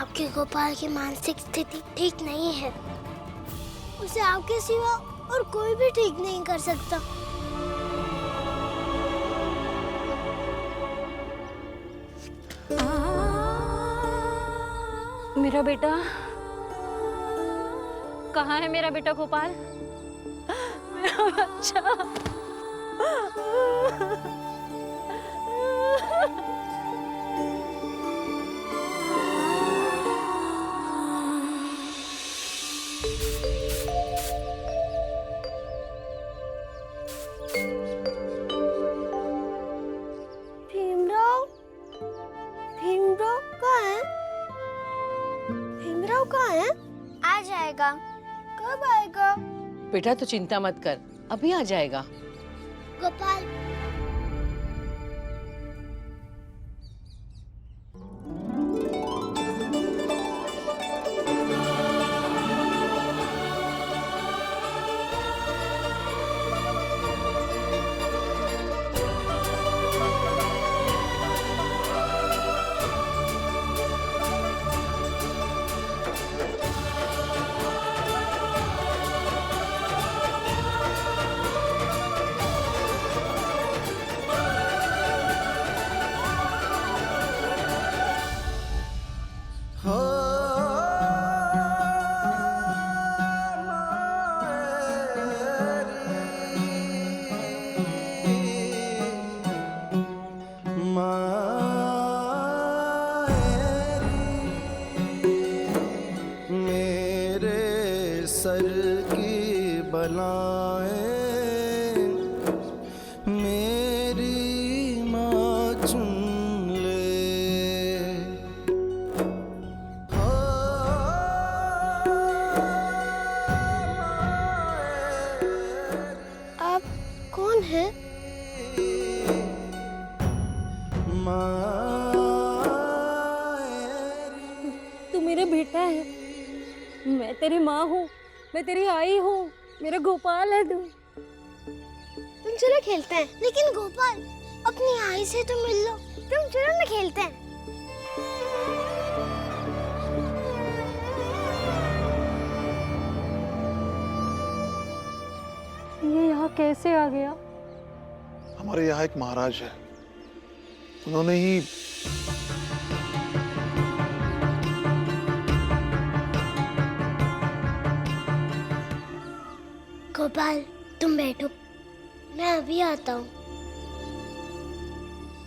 आपके गोपाल की मानसिक स्थिति ठीक नहीं है। उसे आपके सिवा और कोई भी ठीक नहीं कर सकता। मेरा बेटा कहाँ है? मेरा बेटा गोपाल, मेरा बच्चा। भीमराव, भीमराव कहाँ है? भीमराव कहाँ है? आ जाएगा। कब आएगा? बेटा तो चिंता मत कर, अभी आ जाएगा। गोपाल, मेरे सर की बलाएं मेरी माँ चुन ले। आप कौन है? तू मेरा बेटा है, मैं तेरी माँ हूँ, मैं तेरी आई हूँ, मेरा गोपाल है तू। तुम चलो खेलते हैं। लेकिन गोपाल, अपनी आई से तो मिल लो। तुम चलो ना खेलते हैं। ये यहाँ कैसे आ गया? हमारे यहाँ एक महाराज है, उन्होंने ही गोपाल, तुम बैठो, मैं अभी आता हूँ।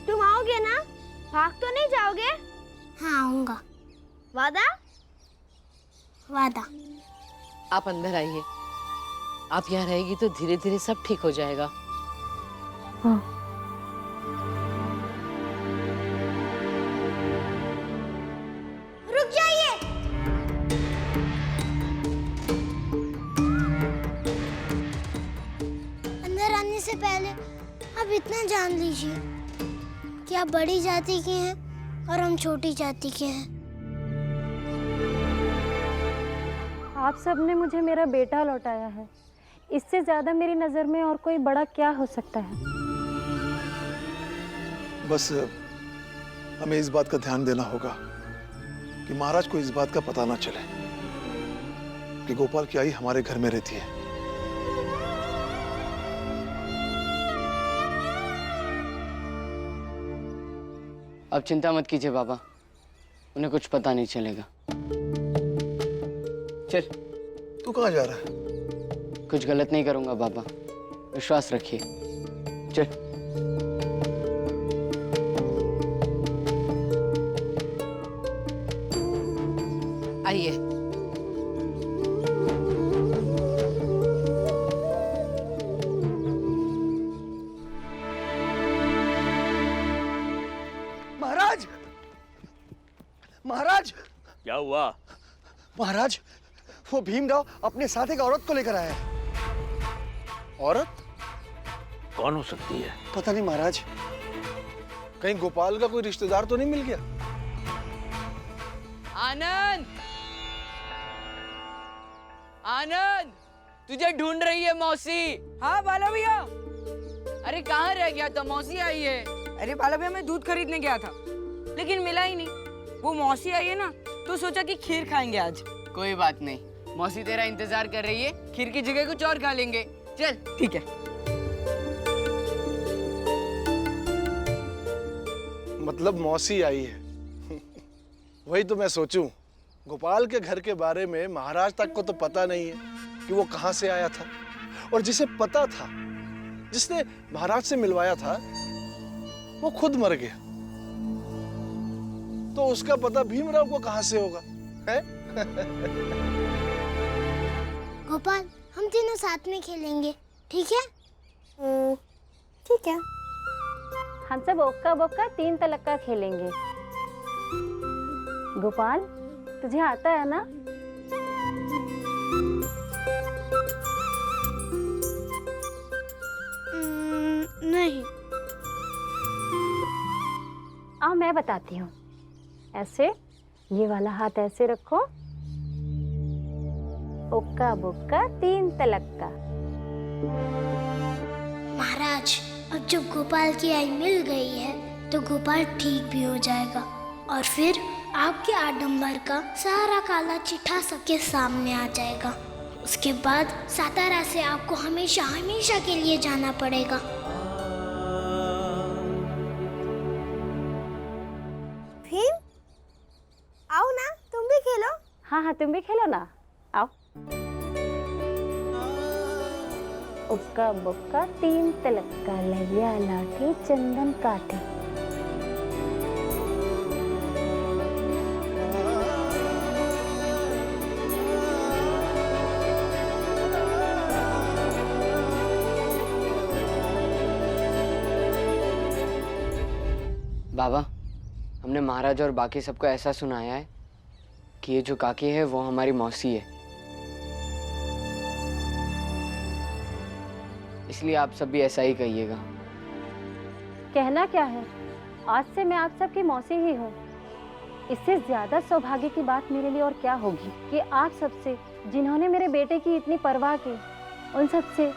तुम आओगे ना? भाग तो नहीं जाओगे? हाँ, आऊंगा। वादा? वादा। आप अंदर आइए, आप यहाँ रहेगी तो धीरे धीरे सब ठीक हो जाएगा। हाँ। रुक जाइए। अंदर आने से पहले आप इतना जान लीजिए कि आप बड़ी जाति के हैं और हम छोटी जाति के हैं। आप सब ने मुझे मेरा बेटा लौटाया है, इससे ज्यादा मेरी नजर में और कोई बड़ा क्या हो सकता है? बस हमें इस बात का ध्यान देना होगा कि महाराज को इस बात का पता ना चले कि गोपाल की आई हमारे घर में रहती है। अब चिंता मत कीजिए बाबा, उन्हें कुछ पता नहीं चलेगा। चल। तू कहाँ जा रहा है? कुछ गलत नहीं करूंगा बाबा, विश्वास रखिए। चल। आइए। महाराज, महाराज, क्या हुआ? महाराज, वो भीमराव अपने साथ एक औरत को लेकर आया है। औरत? कौन हो सकती है? पता नहीं महाराज। कहीं गोपाल का कोई रिश्तेदार तो नहीं मिल गया? आनंद, आनंद, तुझे ढूंढ रही है मौसी। हाँ बाला भैया। अरे कहाँ रह गया था? मौसी आई है। अरे बाला भैया, मैं दूध खरीदने गया था लेकिन मिला ही नहीं। वो मौसी आई है ना, तो सोचा कि खीर खाएंगे आज। कोई बात नहीं, मौसी तेरा इंतजार कर रही है, खीर की जगह कुछ और खा लेंगे। चल। ठीक है। मतलब मौसी आई है। वही तो मैं सोचूं, गोपाल के घर के बारे में महाराज तक को तो पता नहीं है कि वो कहां से आया था, और जिसे पता था, जिसने महाराज से मिलवाया था, वो खुद मर गया। तो उसका पता भीमराव को कहां से होगा, है? गोपाल, हम तीनों साथ में खेलेंगे, ठीक है? ठीक है। हम सब ओक्का बोक्का 3 तलक्का खेलेंगे। गोपाल, तुझे आता है ना? नहीं। आओ मैं बताती हूँ। ऐसे, ये वाला हाथ ऐसे रखो। ओक्का बोक्का 3 तलक्का। महाराज, अब जब गोपाल की आई मिल गई है तो गोपाल ठीक भी हो जाएगा, और फिर आपके आडंबर का सारा काला चिट्ठा सबके सामने आ जाएगा। उसके बाद सातारा से आपको हमेशा हमेशा के लिए जाना पड़ेगा। भीम, आओ ना, तुम भी खेलो। हाँ हाँ, तुम भी खेलो ना, आओ। उक्का बुक्का 3 तलक्का, लैया लाठी चंदन काठी। बाबा, हमने महाराज और बाकी सबको ऐसा सुनाया है कि ये जो काकी है वो हमारी मौसी है। इसलिए आप सब भी ऐसा ही कहिएगा। कहना क्या है, आज से मैं आप सबकी मौसी ही हूँ। इससे ज्यादा सौभाग्य की बात मेरे लिए और क्या होगी कि आप सबसे, जिन्होंने मेरे बेटे की इतनी परवाह की, उन सबसे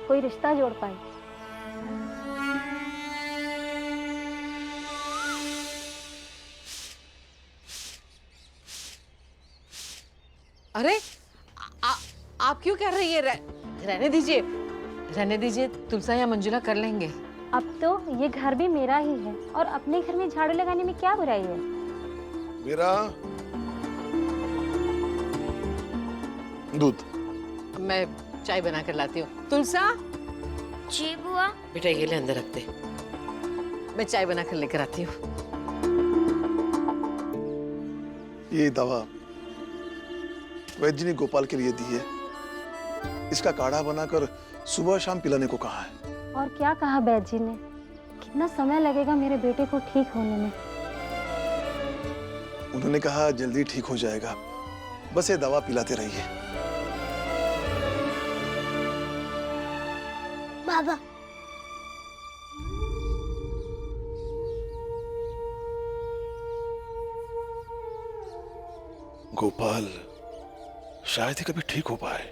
कोई रिश्ता जोड़ पाई। अरे आप क्यों कर रही है? रहने दीजिए, रहने दीजिए। तुलसा या मंजुला कर लेंगे। अब तो ये घर भी मेरा ही है, और अपने घर में झाड़ू लगाने में क्या बुराई है? मेरा दूध। मैं चाय बना कर लाती हूँ। तुलसा। जी बुआ। बेटा ये ले अंदर रख दे, मैं चाय बना कर लेकर आती हूँ। ये दवा वैद्य जी ने गोपाल के लिए दी है। इसका काढ़ा बनाकर सुबह शाम पिलाने को कहा है। और क्या कहा वैद्य जी ने? कितना समय लगेगा मेरे बेटे को ठीक होने में? उन्होंने कहा जल्दी ठीक हो जाएगा, बस ये दवा पिलाते रहिए। बाबा, गोपाल शायद ही कभी ठीक हो पाए।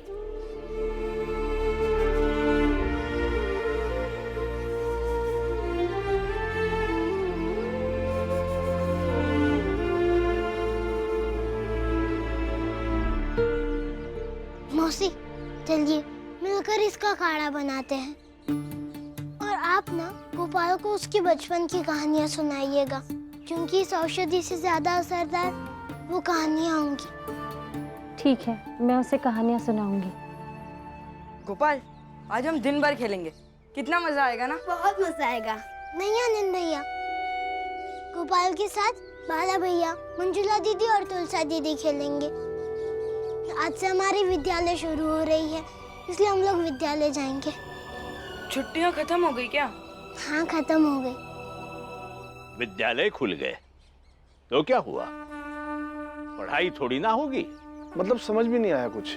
मौसी, चलिए मिलकर इसका काढ़ा बनाते हैं। और आप ना गोपाल को उसके बचपन की कहानियां सुनाइएगा, क्योंकि इस औषधि से ज्यादा असरदार वो कहानियां होंगी। ठीक है, मैं उसे कहानियां सुनाऊंगी। गोपाल, आज हम दिन भर खेलेंगे, कितना मजा आएगा ना? बहुत मजा आएगा। नहीं आनंद भैया, गोपाल के साथ बाला भैया, मंजुला दीदी और तुलसा दीदी खेलेंगे। आज से हमारी विद्यालय शुरू हो रही है, इसलिए हम लोग विद्यालय जाएंगे। छुट्टियां खत्म हो गई क्या? हाँ, खत्म हो गई। विद्यालय खुल गए तो क्या हुआ? पढ़ाई थोड़ी ना होगी। मतलब समझ भी नहीं आया कुछ।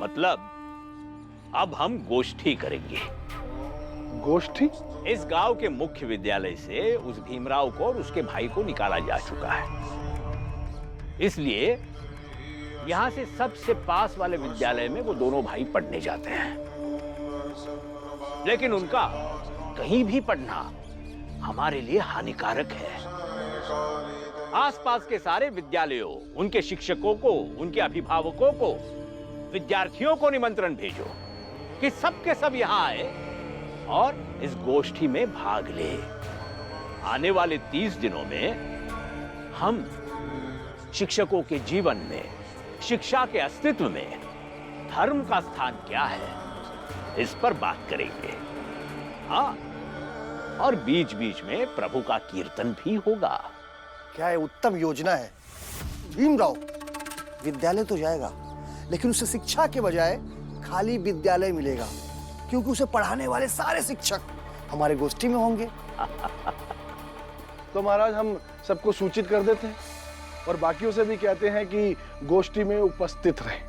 मतलब अब हम गोष्ठी करेंगे। गोष्ठी? इस गांव के मुख्य विद्यालय से उस भीमराव को और उसके भाई को निकाला जा चुका है, इसलिए यहाँ से सबसे पास वाले विद्यालय में वो दोनों भाई पढ़ने जाते हैं। लेकिन उनका कहीं भी पढ़ना हमारे लिए हानिकारक है। आसपास के सारे विद्यालयों, उनके शिक्षकों को, उनके अभिभावकों को, विद्यार्थियों को निमंत्रण भेजो कि सब के सब यहां आए और इस गोष्ठी में भाग ले। आने वाले 30 दिनों में हम शिक्षकों के जीवन में, शिक्षा के अस्तित्व में धर्म का स्थान क्या है, इस पर बात करेंगे। हाँ, और बीच बीच में प्रभु का कीर्तन भी होगा। क्या है, उत्तम योजना है। भीमराव विद्यालय तो जाएगा, लेकिन उसे शिक्षा के बजाय खाली विद्यालय मिलेगा, क्योंकि उसे पढ़ाने वाले सारे शिक्षक हमारे गोष्ठी में होंगे। तो महाराज हम सबको सूचित कर देते हैं और बाकियों से भी कहते हैं कि गोष्ठी में उपस्थित रहें।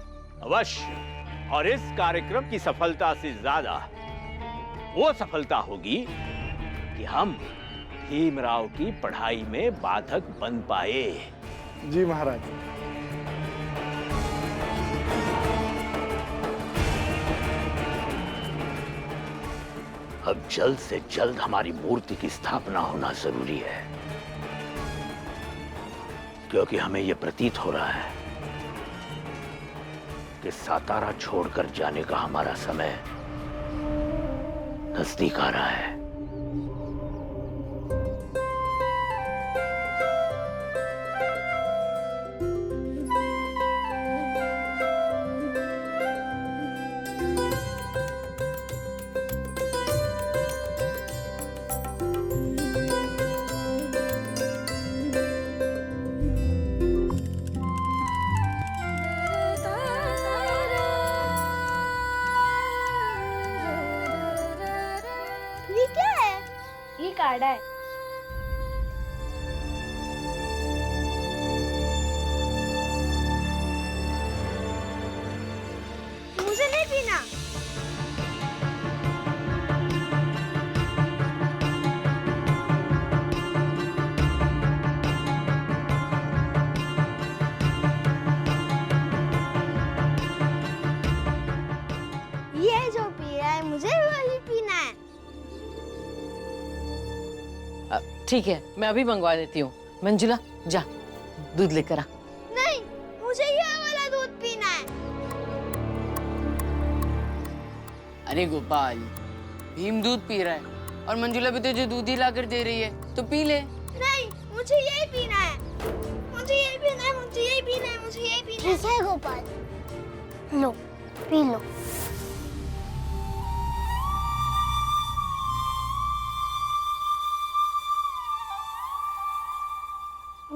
अवश्य। और इस कार्यक्रम की सफलता से ज्यादा वो सफलता होगी कि हम भीमराव की पढ़ाई में बाधक बन पाए। जी महाराज। अब जल्द से जल्द हमारी मूर्ति की स्थापना होना जरूरी है, क्योंकि हमें यह प्रतीत हो रहा है कि सातारा छोड़कर जाने का हमारा समय नजदीक आ रहा है। ये क्या है? ये कार्ड है। मुझे नहीं पीना। ये जो पी रहा है मुझे वही पीना है। ठीक है, मैं अभी मंगवा देती हूँ। मंजुला जा दूध लेकर आ। नहीं, मुझे ये वाला दूध पीना है। अरे गोपाल, भीम दूध पी रहा है और मंजुला भी तुझे दूध ही लाकर दे रही है, तो पी ले। नहीं, मुझे यही पीना है। मुझे यही पीना है। मुझे यही पीना है। मुझे यही पीना है। ठीक है गोपाल, लो पी लो।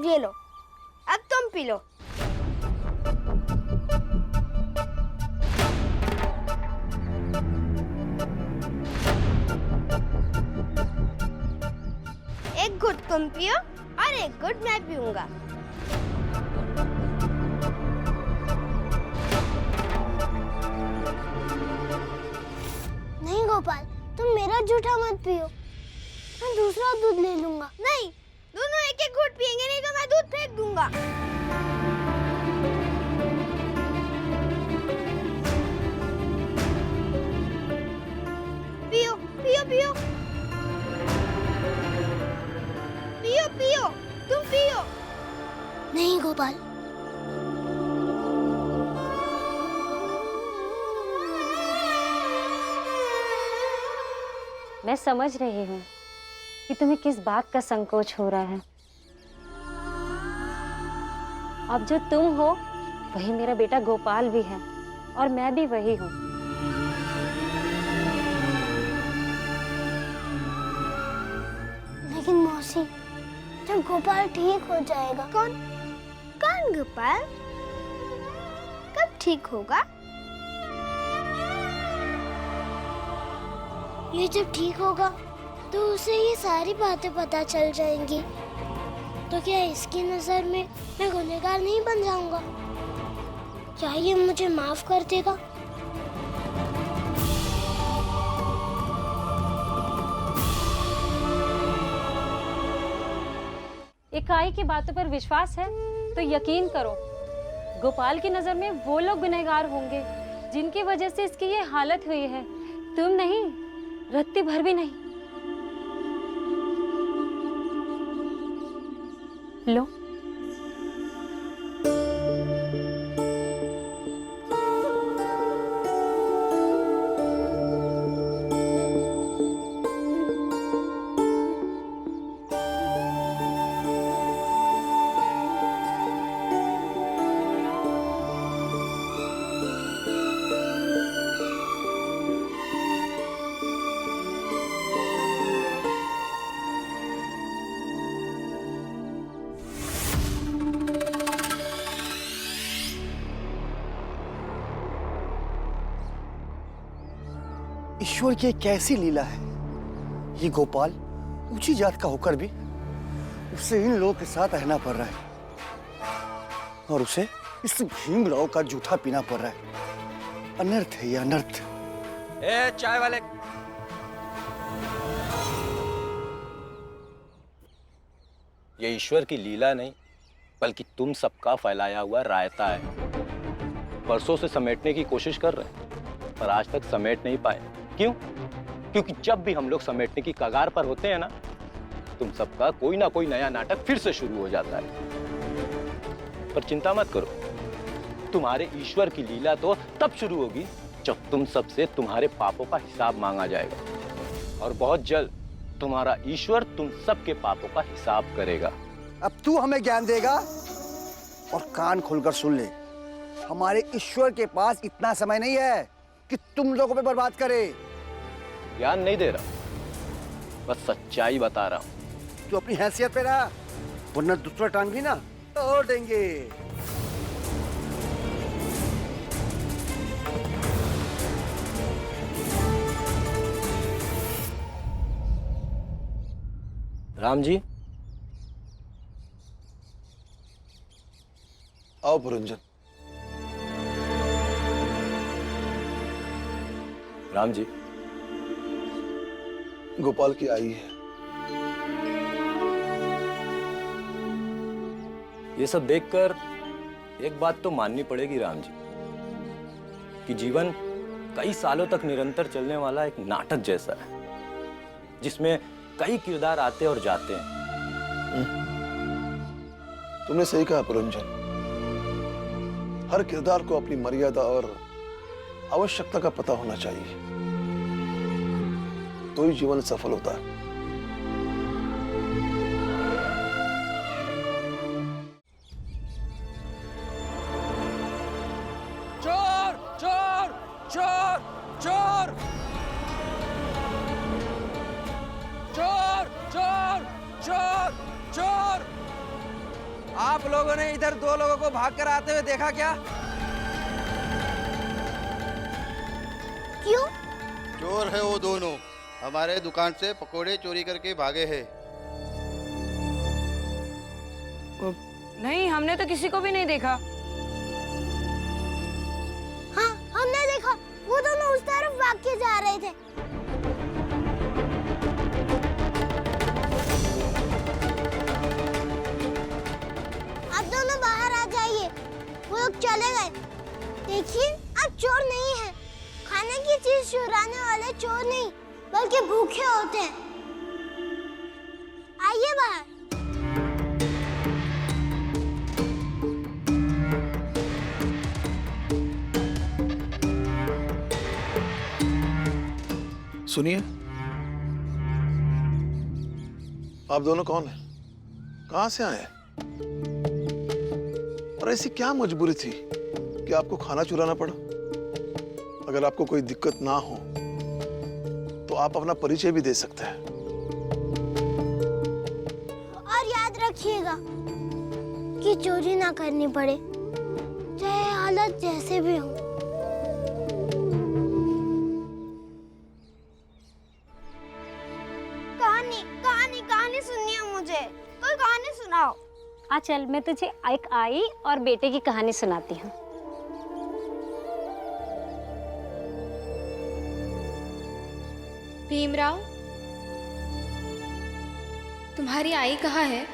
ये लो, अब तुम पी लो। एक घुट तुम पियो और एक घुट मैं पीऊंगा। नहीं गोपाल, तुम मेरा जूठा मत पियो, मैं दूसरा दूध ले लूंगा। नहीं, दोनों एक एक घूंट पिएंगे, नहीं तो मैं दूध फेंक दूंगा। पियो पियो पियो पियो पियो, तुम पियो। नहीं गोपाल। मैं समझ रही हूँ कि तुम्हें किस बात का संकोच हो रहा है। अब जो तुम हो वही मेरा बेटा गोपाल भी है और मैं भी वही हूँ। लेकिन मौसी, जब गोपाल ठीक हो जाएगा। कौन गोपाल? कब ठीक होगा? ये जब ठीक होगा तो उसे ये सारी बातें पता चल जाएंगी। तो क्या इसकी नजर में मैं गुनहगार नहीं बन जाऊंगा? क्या ये मुझे माफ कर देगा? इकाई की बातों पर विश्वास है तो यकीन करो, गोपाल की नजर में वो लोग गुनहगार होंगे जिनकी वजह से इसकी ये हालत हुई है। तुम नहीं, रत्ती भर भी नहीं। लो ईश्वर की एक कैसी लीला है, ये गोपाल ऊंची जात का होकर भी उसे इन लोगों के साथ रहना पड़ रहा है और उसे इस भीमराव का जूठा पीना पड़ रहा है। अनर्थ है ये, अनर्थ। ए चाय वाले, ये ईश्वर की लीला नहीं बल्कि तुम सबका फैलाया हुआ रायता है। परसों से समेटने की कोशिश कर रहे हैं पर आज तक समेट नहीं पाए। क्यों? क्योंकि जब भी हम लोग समेटने की कगार पर होते हैं ना, तुम सबका कोई ना कोई नया नाटक फिर से शुरू हो जाता है। पर चिंता मत करो, तुम्हारे ईश्वर की लीला तो तब शुरू होगी जब तुम सबसे तुम्हारे पापों का हिसाब मांगा जाएगा और बहुत जल्द तुम्हारा ईश्वर तुम सबके पापों का हिसाब करेगा। अब तू हमें ज्ञान देगा और कान खोलकर सुन ले, हमारे ईश्वर के पास इतना समय नहीं है कि तुम लोगों पे बर्बाद करे। ज्ञान नहीं दे रहा, बस सच्चाई बता रहा हूं। तू अपनी हैसियत पे रहा, वरना दूसरा टांग भी ना तोड़ देंगे। राम जी, आओ पुरंजन। राम जी, गोपाल की आई है। ये सब देखकर एक बात तो माननी पड़ेगी राम जी कि जीवन कई सालों तक निरंतर चलने वाला एक नाटक जैसा है जिसमें कई किरदार आते और जाते हैं। तुमने सही कहा पुरंजन, हर किरदार को अपनी मर्यादा और आवश्यकता का पता होना चाहिए, तो ही जीवन सफल होता है। चोर चोर चोर चोर चोर चोर चोर चोर। आप लोगों ने इधर दो लोगों को भागकर आते हुए देखा क्या? क्यों? चोर है वो दोनों, हमारे दुकान से पकोड़े चोरी करके भागे हैं। नहीं, हमने तो किसी को भी नहीं देखा। हाँ, हमने देखा, वो दोनों उस तरफ भाग के जा रहे थे। आप दोनों बाहर आ जाइए, वो लोग चले गए। देखिए, अब चोर नहीं है, खाने की चीज चुराने वाले चोर नहीं बल्कि भूखे होते हैं। आइए बाहर। सुनिए, आप दोनों कौन हैं? कहां से आए हैं? और ऐसी क्या मजबूरी थी कि आपको खाना चुराना पड़ा? अगर आपको कोई दिक्कत ना हो तो आप अपना परिचय भी दे सकते हैं। और याद रखिएगा कि चोरी ना करनी पड़े, चाहे हालत जैसे भी हो। कहानी कहानी कहानी सुननी है मुझे, कोई कहानी सुनाओ। आ चल, मैं तुझे एक आई और बेटे की कहानी सुनाती हूँ। भीमराव, तुम्हारी आई कहाँ है?